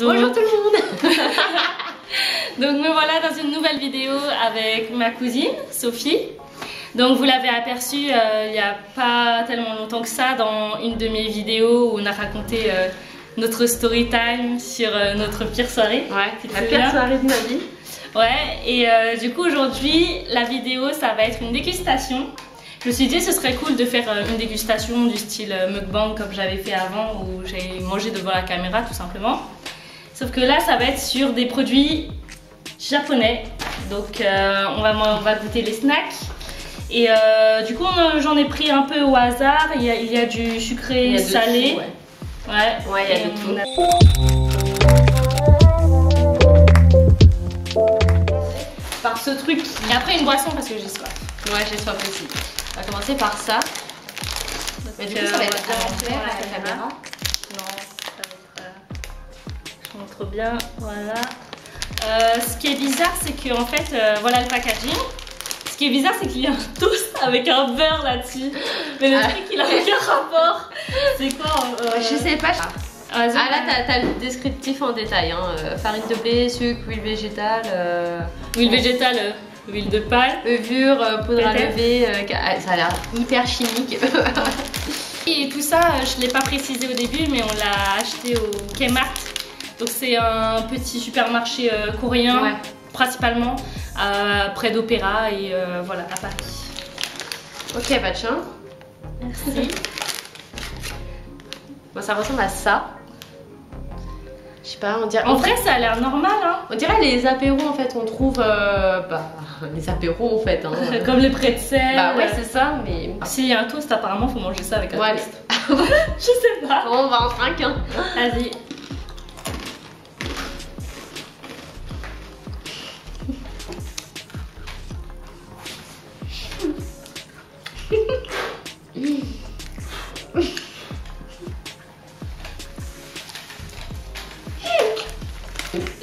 Bonjour tout le monde. Donc me voilà dans une nouvelle vidéo avec ma cousine Sophie. Donc vous l'avez aperçu il n'y a pas tellement longtemps que ça dans une de mes vidéos où on a raconté notre story time sur notre pire soirée. Ouais, la pire soirée de ma vie. Ouais, et du coup aujourd'hui la vidéo ça va être une dégustation. Je me suis dit ce serait cool de faire une dégustation du style mukbang comme j'avais fait avant où j'ai mangé devant la caméra tout simplement. Sauf que là ça va être sur des produits japonais. Donc on va goûter les snacks. Et du coup j'en ai pris un peu au hasard. Il y a du sucré, salé. Tout, ouais, il y a de tout. Par ce truc. Et après une boisson parce que j'ai soif. Ouais, j'ai soif aussi. On va commencer par ça. Mais du coup ça va être à l'envers à la caméra. Non, ça va être... je montre bien, voilà. Ce qui est bizarre c'est que en fait, voilà le packaging. Ce qui est bizarre c'est qu'il y a un toast avec un beurre là-dessus. Mais le truc il a aucun rapport. C'est quoi Je sais pas. Ah là t'as le descriptif en détail hein. Farine de blé, sucre, huile végétale. Huile végétale, huile de palme, levure, poudre à lever, ça a l'air hyper chimique. Et tout ça je ne l'ai pas précisé au début mais on l'a acheté au Kmart. Donc c'est un petit supermarché coréen, ouais. Principalement près d'Opéra et voilà à Paris. Ok bah tiens. Merci. Bon, ça ressemble à ça. Je sais pas, on dirait... En vrai ça a l'air normal hein. On dirait les apéros en fait, on trouve... les apéros en fait hein. Comme les pretzels. Bah ouais c'est ça mais... S'il y a un toast apparemment faut manger ça avec un toast. Je sais pas. Bon, on va en trinquer hein. Vas-y.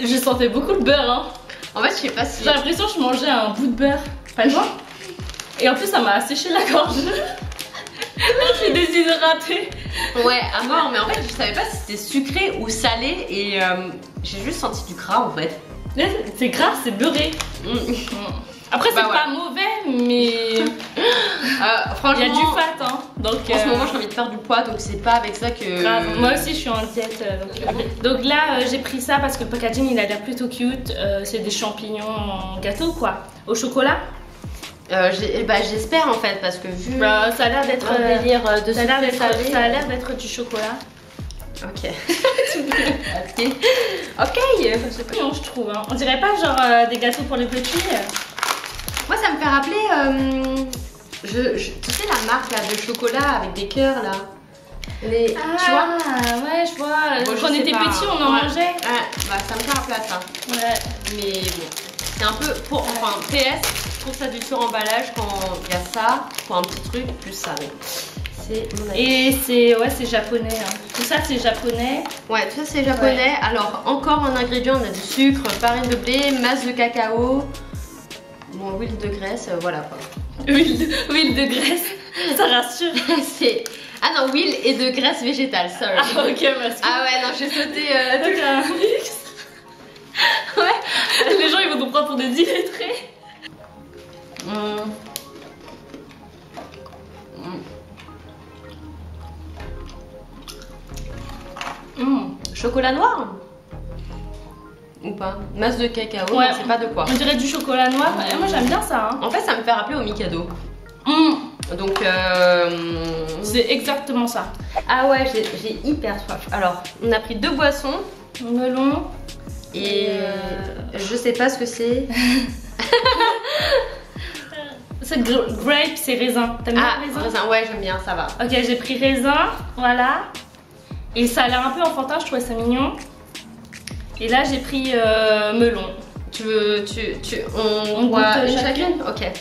Je sentais beaucoup le beurre hein. En fait je sais pas si... J'ai l'impression que je mangeais un bout de beurre. Pas loin. Et en plus ça m'a asséché la gorge. Je suis déshydratée. Ouais à mort mais en fait je savais pas si c'était sucré ou salé. Et j'ai juste senti du gras en fait. C'est gras, c'est beurré. Après c'est pas mauvais mais franchement il y a du fat hein. Donc en ce moment j'ai envie de faire du poids donc c'est pas avec ça que... Grave. Moi aussi je suis en diète donc là j'ai pris ça parce que le packaging il a l'air plutôt cute. C'est des champignons en gâteau quoi, au chocolat. J'espère en fait parce que vu ça a l'air d'être un délire de ça a l'air d'être du chocolat. Ok. Ok. Je sais pas comment je trouve hein. On dirait pas genre des gâteaux pour les petits. Moi ça me fait rappeler tu sais la marque là, de chocolat avec des cœurs là. Tu vois? Ouais je vois. Bon, quand on était petits on en mangeait. Ouais, bah ça me fait rappeler à ça. Ouais. Mais bon, c'est un peu pour... Enfin PS, je trouve ça du suremballage quand il y a ça, pour un petit truc, plus ça. C'est mon avis. Et c'est japonais hein. Tout ça c'est japonais. Ouais tout ça c'est japonais. Ouais. Alors encore en ingrédients on a du sucre, farine de blé, masse de cacao. Bon, huile de graisse, voilà quoi. Huile de graisse, ça rassure. Ah non, huile et de graisse végétale, sorry. Ah ok, parce que... Ah ouais, non, j'ai sauté tout un mix. Ouais, les gens ils vont nous prendre pour des illettrés. Chocolat noir? Ou pas? Masse de cacao, ouais, c'est pas de quoi. On dirait du chocolat noir. Moi j'aime bien ça hein. En fait ça me fait rappeler au Mikado. Donc c'est exactement ça. Ah ouais j'ai hyper soif. Alors on a pris 2 boissons. Melon. Et je sais pas ce que c'est. C'est grape, c'est raisin. T'aimes bien le raisin? Ouais j'aime bien, ça va. Ok j'ai pris raisin, voilà. Et ça a l'air un peu enfantin, je trouvais ça mignon. Et là j'ai pris melon. Tu veux... On boit une chacune? Ok.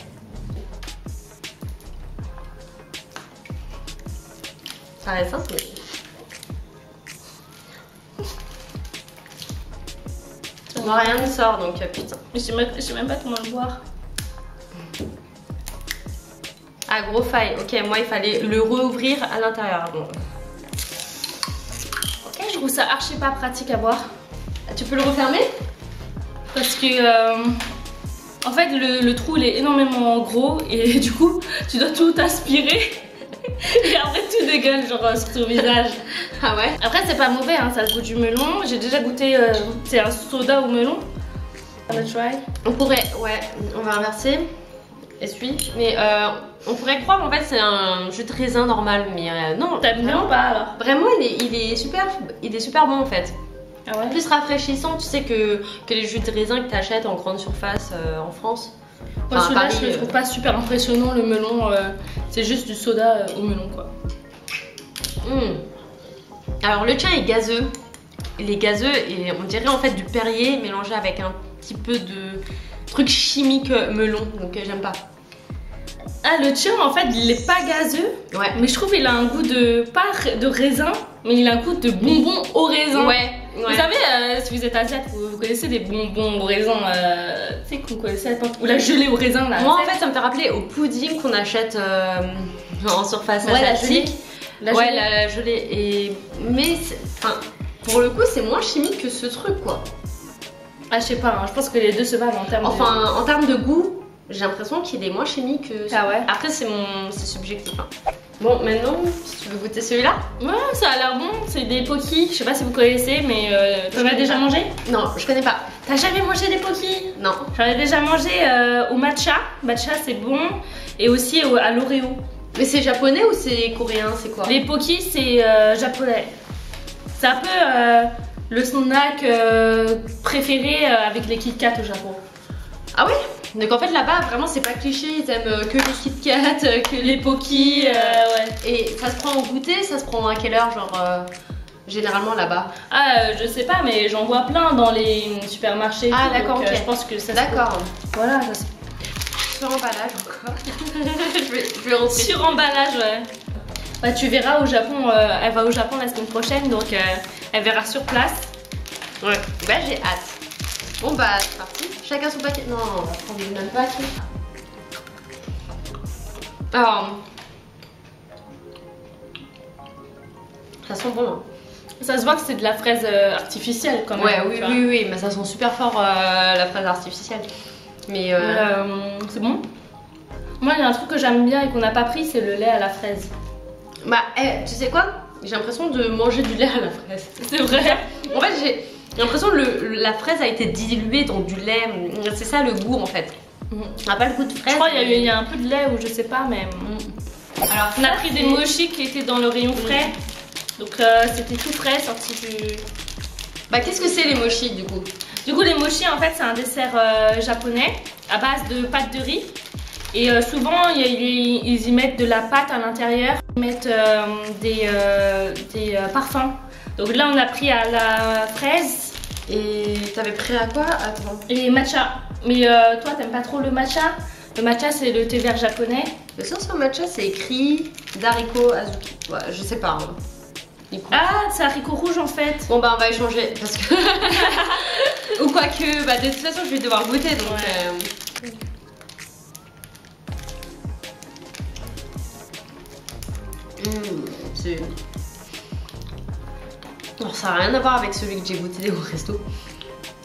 Ça reste ça, mais... Moi rien ne sort donc putain. Je sais même pas comment le boire. Ah gros faille, ok moi il fallait le rouvrir à l'intérieur. Bon. Ok je trouve ça archi pas pratique à boire. Tu peux le refermer? Parce que en fait le trou il est énormément gros et du coup tu dois tout aspirer et après tout dégueule genre sur ton visage. Ah ouais? Après c'est pas mauvais hein, ça a le goût du melon. J'ai déjà goûté, c'est un soda au melon. On va try. On pourrait, ouais, on va inverser. Essuie. Mais on pourrait croire en fait c'est un jus de raisin normal, mais non. T'aimes bien ou pas alors? Vraiment il est super bon en fait. Ah ouais? Plus rafraîchissant, tu sais que les jus de raisin que tu achètes en grande surface en France. Moi Enfin, celui-là je le trouve pas super impressionnant, le melon, c'est juste du soda au melon quoi. Alors le tien est gazeux. Il est gazeux et on dirait en fait du Perrier mélangé avec un petit peu de truc chimique melon, donc j'aime pas. Ah le tien en fait il est pas gazeux, Ouais. mais je trouve il a un goût de, pas de raisin, mais il a un goût de bonbon au raisin. Ouais. Vous savez, si vous êtes asiate, vous connaissez des bonbons au raisin, tu sais qu'on connaissait à l'époque, ou la gelée au raisin là. Moi en fait ça me fait rappeler au pudding qu'on achète en surface asiatique. La ouais, gelée. la gelée. Et... Mais enfin, pour le coup c'est moins chimique que ce truc quoi. Ah je sais pas, hein, je pense que les deux se valent en termes Enfin en termes de goût, j'ai l'impression qu'il est moins chimique que... Ah ouais? Après c'est subjectif hein. Bon maintenant, si tu veux goûter celui-là. Ouais, ça a l'air bon, c'est des Pocky, je sais pas si vous connaissez, mais t'en as déjà mangé? Non, je connais pas. T'as jamais mangé des Pocky? Non. J'en ai déjà mangé au matcha, matcha c'est bon, et aussi à l'Oreo. Mais c'est japonais ou c'est coréen, c'est quoi? Les Pocky c'est japonais. C'est un peu le snack préféré avec les Kit Kat au Japon. Ah ouais? Donc en fait là-bas vraiment c'est pas cliché, ils aiment que les Kit Kat, que les Pocky. Ouais. Et ça se prend au goûter, ça se prend à quelle heure genre généralement là-bas? Ah je sais pas mais j'en vois plein dans les supermarchés. Ah d'accord, ok. Je pense que ça se d'accord. Voilà, ça se... Sur emballage encore. je vais rentrer. Sur emballage, ouais. Bah tu verras au Japon, elle va au Japon la semaine prochaine donc elle verra sur place. Ouais. Bah j'ai hâte. Bon bah c'est parti. Chacun son paquet. Non, on va prendre le même paquet. Alors. Ça sent bon. Hein. Ça se voit que c'est de la fraise artificielle quand même. Ouais, oui, mais ça sent super fort la fraise artificielle. Mais c'est bon. Moi il y a un truc que j'aime bien et qu'on n'a pas pris, c'est le lait à la fraise. Bah, tu sais quoi? J'ai l'impression de manger du lait à la fraise. C'est vrai. En fait, j'ai l'impression que la fraise a été diluée dans du lait. C'est ça le goût en fait. On n'a pas le goût de fraise. Je crois qu'il y a un peu de lait ou je sais pas, mais. Alors, on a pris des mochis qui étaient dans le rayon frais. Donc c'était tout frais, sorti du. Bah, qu'est-ce que c'est les mochis du coup? Du coup, les mochis en fait, c'est un dessert japonais à base de pâte de riz. Et souvent, ils y mettent de la pâte à l'intérieur. Ils mettent des parfums. Donc là, on a pris à la fraise. Et t'avais pris à quoi? Attends. Et matcha. Mais toi, t'aimes pas trop le matcha? Le matcha, c'est le thé vert japonais. Le sauce au matcha, c'est écrit d'haricot azuki. Ouais, je sais pas. Hein. Ah, c'est haricot rouge en fait. Bon bah on va échanger parce que... Ou quoi que, bah de toute façon je vais devoir goûter donc... Ouais. C'est... Alors, ça n'a rien à voir avec celui que j'ai goûté au resto.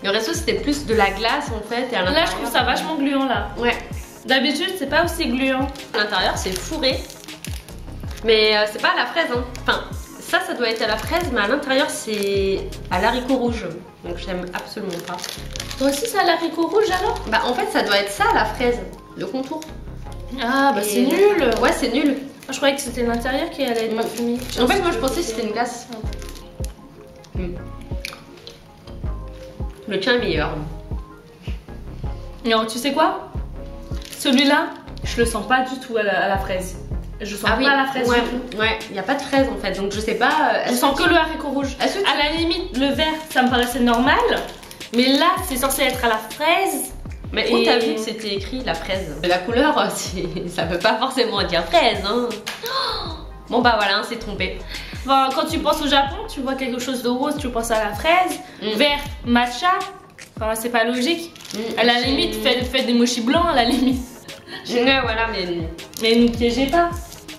Le resto c'était plus de la glace en fait et à l'intérieur... Là je trouve ça vachement gluant là. Ouais. D'habitude c'est pas aussi gluant. À l'intérieur c'est fourré. Mais c'est pas à la fraise hein. Enfin... Ça doit être à la fraise, mais à l'intérieur c'est à l'haricot rouge. Donc j'aime absolument pas. Toi aussi c'est à l'haricot rouge alors? Bah en fait ça doit être ça la fraise, le contour. Ah bah c'est nul. Ouais c'est nul. Je croyais que c'était l'intérieur qui allait être parfumé. En fait moi je pensais que c'était une glace. Le tien est meilleur. Non tu sais quoi? Celui-là, je le sens pas du tout à la fraise. Je sens pas la fraise du tout. Ouais, il n'y a pas de fraise en fait, donc je sais pas. Je sens que le haricot rouge. À la limite, le vert, ça me paraissait normal. Mais là, c'est censé être à la fraise. Mais où t'as vu que c'était écrit la fraise? La couleur, ça veut pas forcément dire fraise. Hein. Bon bah voilà, on s'est trompé. Bon, quand tu penses au Japon, tu vois quelque chose de rose, tu penses à la fraise. Vert, matcha. Enfin, c'est pas logique. À la limite, faites des mochis blancs à la limite. Ouais, voilà, mais ne piégez pas.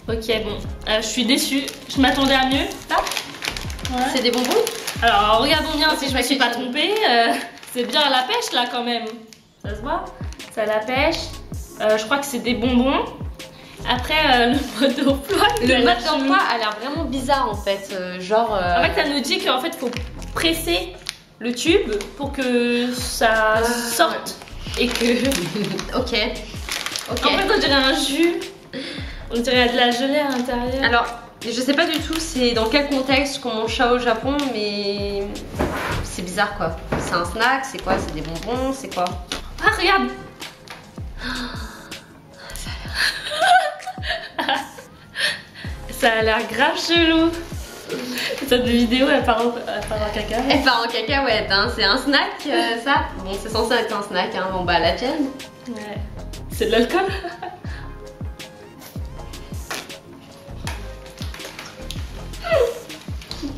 Ok, bon, je suis déçue. Je m'attendais à mieux. Ouais. C'est des bonbons? Alors regardons bien si je me suis pas trompée. C'est bien à la pêche là quand même. Ça se voit? C'est à la pêche. Je crois que c'est des bonbons. Après le mode d'emploi. Le mode d'emploi a l'air vraiment bizarre en fait. En fait, ça nous dit qu'en fait, faut presser le tube pour que ça sorte et que. Ok. En fait, on dirait un jus. On dirait de la gelée à l'intérieur. Alors, je sais pas du tout c'est dans quel contexte qu'on mange ça au Japon, mais c'est bizarre quoi. C'est un snack, c'est quoi? C'est des bonbons, c'est quoi? Ah, regarde! Ça a l'air grave chelou. Cette vidéo, elle part en cacahuète. Elle part en cacahuète, hein. C'est un snack ça? Bon, c'est censé être un snack, hein. Bon bah la tienne. Ouais. C'est de l'alcool.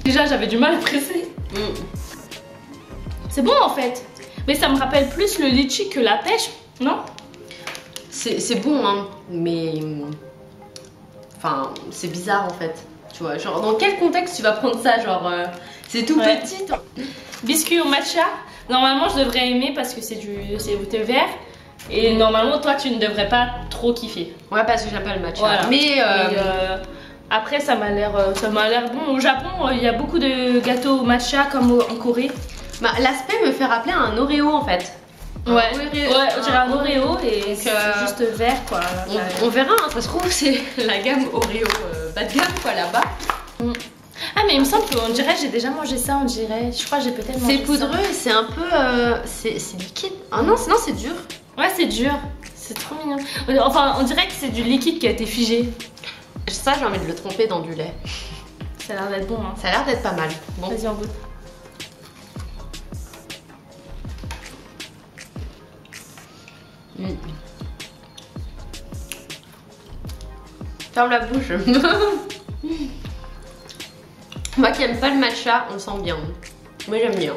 Déjà, j'avais du mal à presser. C'est bon en fait. Mais ça me rappelle plus le litchi que la pêche, non? C'est bon, hein. Mais. Enfin, c'est bizarre en fait. Tu vois, genre, dans quel contexte tu vas prendre ça? Genre, c'est tout petit. Biscuit au matcha. Normalement, je devrais aimer parce que c'est au thé vert. Et normalement, toi, tu ne devrais pas trop kiffer. Ouais, parce que j'aime pas le matcha. Voilà. Mais après, ça m'a l'air bon. Au Japon, il y a beaucoup de gâteaux au matcha comme en Corée. bah, l'aspect me fait rappeler un Oreo en fait. Ouais, on dirait un Oreo et c'est juste vert quoi. On verra, hein, ça se trouve, c'est la gamme Oreo bas de gamme quoi là-bas. Ah, mais il me semble qu'on dirait, j'ai déjà mangé ça, on dirait. Je crois que j'ai peut-être mangé ça. C'est poudreux et c'est un peu. C'est liquide. Ah non, c'est dur. Ouais, c'est dur. C'est trop mignon. Enfin, on dirait que c'est du liquide qui a été figé. Ça, j'ai envie de le tremper dans du lait. Ça a l'air d'être bon. Hein. Ça a l'air d'être pas mal. Bon. Vas-y, on goûte. Ferme la bouche. Moi qui aime pas le matcha, on sent bien. Moi j'aime bien.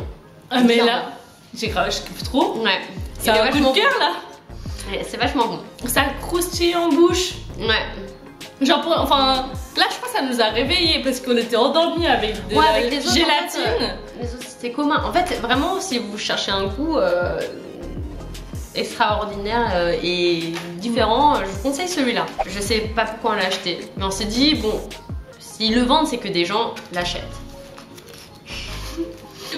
Ah, mais là, je kiffe trop. Ouais. C'est un coup de cœur là. Ouais, c'est vachement bon. Ça croustille en bouche. Ouais. Genre, enfin, là je crois que ça nous a réveillés parce qu'on était endormis avec de avec les autres, gélatine. En fait, les autres c'était commun. En fait, vraiment, si vous cherchez un goût extraordinaire et différent, je vous conseille celui-là. Je sais pas pourquoi on l'a acheté, mais on s'est dit, bon, s'ils le vendent, c'est que des gens l'achètent.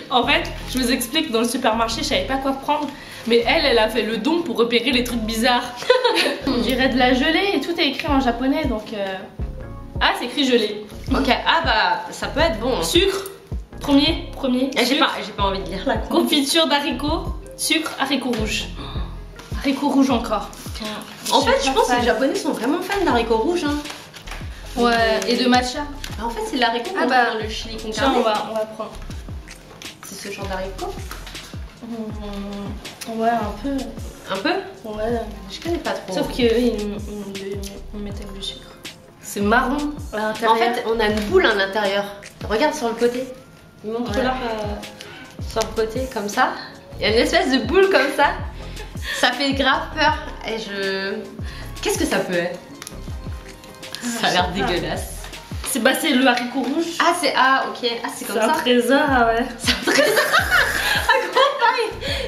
En fait, je vous explique, dans le supermarché, je savais pas quoi prendre. Mais elle a fait le don pour repérer les trucs bizarres. On dirait de la gelée et tout est écrit en japonais donc. Ah, c'est écrit gelée. Ok, ah bah ça peut être bon. Hein. Sucre, premier. J'ai pas envie de lire la confiture d'haricots, sucre, haricots rouges. Haricots rouges encore. En fait, je pense que les Japonais sont vraiment fans d'haricots rouges. Hein. Ouais, et de matcha. En fait, c'est l'haricot qu'on bah, dans le chili con tiens, carne. on va prendre. C'est ce genre d'haricot. Ouais, un peu. Un peu? Ouais. Je connais pas trop. Sauf qu'eux, ils mettaient du sucre. C'est marron à l'intérieur. En fait, on a une boule à l'intérieur. Regarde sur le côté. Il montre là sur le côté, comme ça. Il y a une espèce de boule comme ça. Ça fait grave peur. Et qu'est-ce que ça peut être? Ça a l'air dégueulasse. C'est le haricot rouge. Ah, c'est. Ah, ok. Ah, c'est comme ça. C'est un trésor, ah ouais. C'est un trésor. Ah,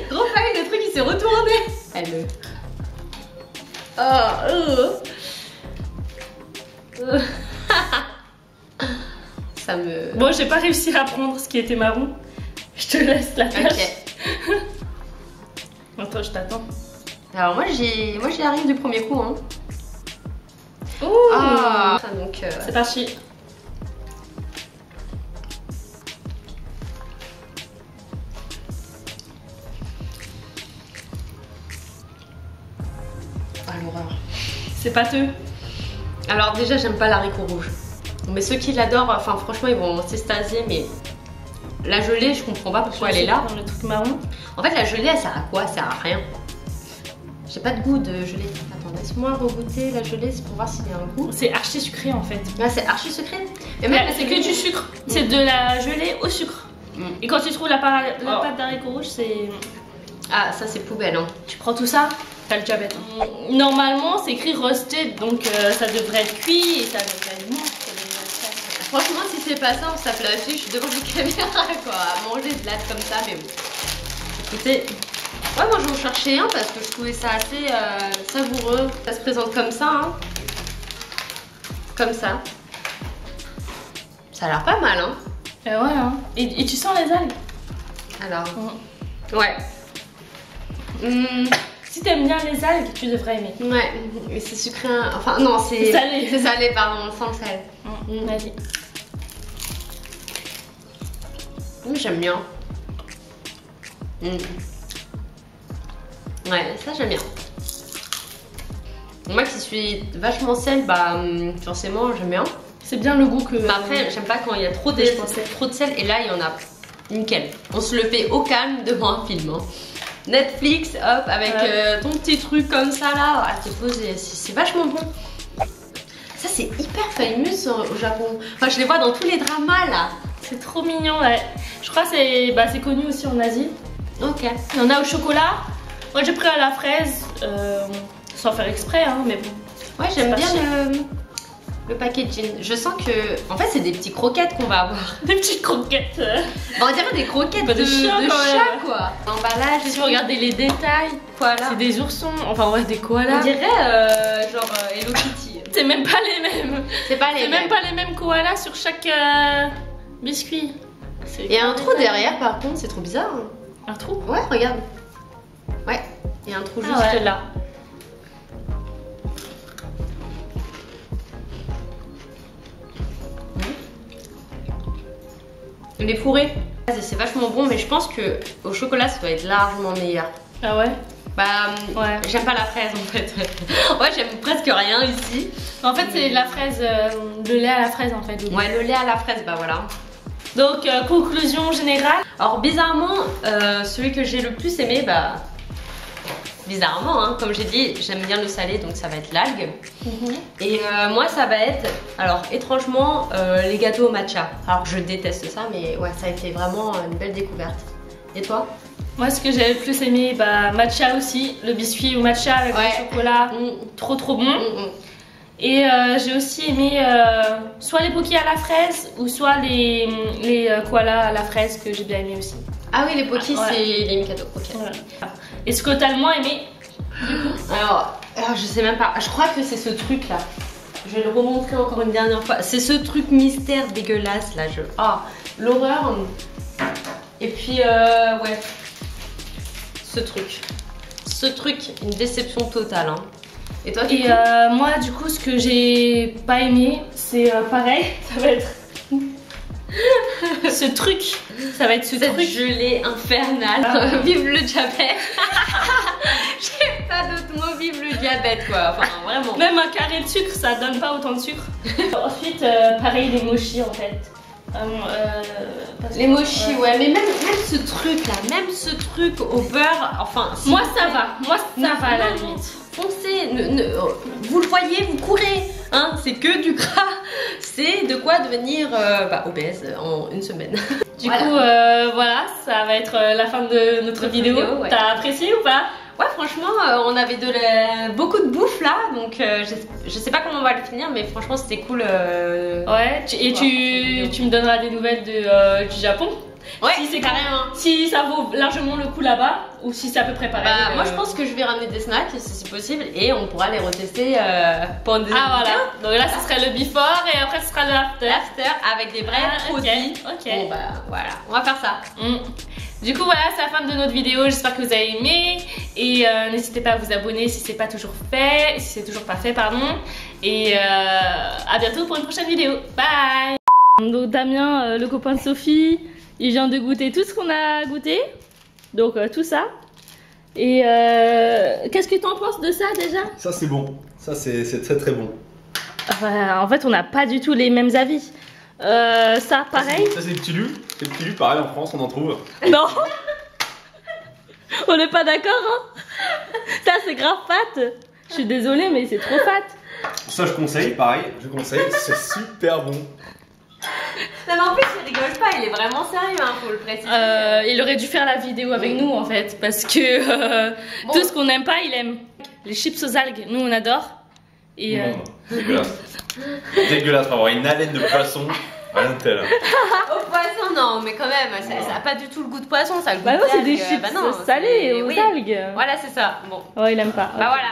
gros paille, le truc il s'est retourné. Elle. Ça me. Bon, j'ai pas réussi à prendre ce qui était marron. Je te laisse la tâche. Ok. Attends, je t'attends. Alors moi j'y arrive du premier coup. Hein. Ouh. Ah. Donc. C'est parti. Ah l'horreur. C'est pâteux. Alors déjà j'aime pas l'haricot rouge. Mais ceux qui l'adorent, enfin franchement ils vont s'extasier, mais la gelée je comprends pas pourquoi elle est là. Dans le truc marron. En fait la gelée elle sert à quoi? Elle sert à rien. J'ai pas de goût de gelée. Attends, laisse-moi regoûter la gelée, c'est pour voir s'il y a un goût. C'est archi sucré en fait. Ah, c'est archi sucré. Mais c'est que du sucre. C'est de la gelée au sucre. Et quand tu trouves la pâte d'haricot rouge, c'est... Ah ça c'est poubelle hein. Tu prends tout ça, t'as le diabète. Normalement c'est écrit roasted, donc ça devrait être cuit et ça devrait être bon. Franchement si c'est pas ça, on se tape là-dessus, je suis devant la caméra quoi, à manger de l'âtre comme ça, mais bon. Écoutez, ouais, moi j'en cherchais un parce que je trouvais ça assez savoureux. Ça se présente comme ça, hein. Comme ça. Ça a l'air pas mal, hein. Ouais, hein. Et tu sens les algues? Alors, ouais. Si t'aimes bien les algues, tu devrais aimer. Ouais, mais c'est sucré, hein. Enfin non, c'est salé. C'est salé, pardon, sans le sel. Vas-y. J'aime bien. Ouais, ça j'aime bien. Moi qui suis vachement sel, bah forcément j'aime bien. C'est bien le goût que... Mais après, j'aime pas quand il y a trop de sel et là il y en a nickel. On se le fait au calme devant un film. Hein. Netflix, hop, avec ton petit truc comme ça là, ah, t'es posé, c'est vachement bon. Ça c'est hyper famous au Japon. Enfin je les vois dans tous les dramas là. C'est trop mignon, ouais. Je crois que c'est connu aussi en Asie. Ok. Il y en a au chocolat. Moi j'ai pris à la fraise, sans faire exprès, hein, mais bon. Ouais, j'aime bien le packaging. Je sens que, en fait, c'est des petites croquettes qu'on va avoir. Des petites croquettes. Bon, on dirait des croquettes de chat, quoi. L'emballage. Si vous regardez les détails, koala. C'est des oursons, enfin ouais, des koalas. On dirait genre Hello Kitty. C'est même pas les mêmes. C'est pas les mêmes. Même pas les mêmes koalas sur chaque biscuit. Il y a un trou derrière, par contre, c'est trop bizarre. Hein. Un trou? Ouais, regarde. Ouais, il y a un trou juste là. Il est fourré. C'est vachement bon, mais je pense que au chocolat, ça doit être largement meilleur. Ah ouais? Bah, ouais. J'aime pas la fraise en fait. Ouais, j'aime presque rien ici. En fait, c'est la fraise, le lait à la fraise en fait. Ouais, le lait à la fraise, bah voilà. Donc, conclusion générale. Alors, bizarrement, celui que j'ai le plus aimé, bah. Bizarrement, hein, comme j'ai dit, j'aime bien le salé, donc ça va être l'algue. Et moi, ça va être, alors étrangement, les gâteaux au matcha. Alors je déteste ça, mais ouais, ça a été vraiment une belle découverte. Et toi? Moi, ce que j'ai le plus aimé, bah matcha aussi, le biscuit au matcha avec le chocolat, trop bon. Et j'ai aussi aimé soit les pokis à la fraise ou soit les koalas à la fraise que j'ai bien aimé aussi. Ah oui, les pokis, c'est les Mikado. Ok. Voilà. Et ce que t'as le moins aimé? Alors, je sais même pas. Je crois que c'est ce truc là. Je vais le remontrer encore une dernière fois. C'est ce truc mystère dégueulasse là. L'horreur. Et puis, ouais. Ce truc, une déception totale. Hein. Et toi, moi, du coup, ce que j'ai pas aimé, c'est pareil. Ça va être. Ce truc, ça va être ce truc gelée infernale. Vive le diabète. J'ai pas d'autre mot, vive le diabète quoi. Enfin vraiment. Même un carré de sucre, ça donne pas autant de sucre. Ensuite, pareil les mochis en fait. Les mochis, ouais, mais même ce truc là, même ce truc au beurre, enfin. Si moi ça va à la limite. Foncez, vous le voyez, vous courez, hein, c'est que du gras, c'est de quoi devenir obèse en une semaine. Du coup, voilà, ça va être la fin de notre vidéo. Ouais. T'as apprécié ou pas? Ouais, franchement, on avait beaucoup de bouffe là, donc je sais pas comment on va le finir, mais franchement, c'était cool. Ouais, tu me donneras des nouvelles du Japon. Ouais, si c'est carrément. Si ça vaut largement le coup là-bas ou si c'est à peu près pareil. Bah, moi je pense que je vais ramener des snacks si c'est possible et on pourra les retester pendant des voilà. Donc là ce serait le before et après ce sera le after. L'after avec des vrais produits. Ok. Bon bah voilà, on va faire ça. Du coup voilà, c'est la fin de notre vidéo, j'espère que vous avez aimé et n'hésitez pas à vous abonner si c'est pas toujours fait, si c'est toujours pas fait pardon. Et à bientôt pour une prochaine vidéo. Bye. Donc Damien, le copain de Sophie, il vient de goûter tout ce qu'on a goûté, donc tout ça. Et qu'est-ce que tu en penses de ça déjà? Ça c'est bon, ça c'est très bon. En fait on n'a pas du tout les mêmes avis. Ça pareil. Ça c'est le petit lu, pareil en France on en trouve. Non. On n'est pas d'accord hein. Ça c'est grave fat. Je suis désolée mais c'est trop fat. Ça je conseille, pareil, c'est super bon. Non mais en plus il rigole pas, il est vraiment sérieux, hein, faut le préciser. Il aurait dû faire la vidéo avec nous en fait, parce que tout ce qu'on n'aime pas, il aime. Les chips aux algues, nous on adore. Et dégueulasse. Dégueulasse, pour avoir une haleine de poisson. Rien de tel. Au poisson, non, mais quand même, ça a pas du tout le goût de poisson, ça a le goût Bah de non, c'est des d'algue. chips Bah non, salés c'est- aux oui. algues. Voilà, c'est ça. Bon, Oh, il aime pas. bah voilà.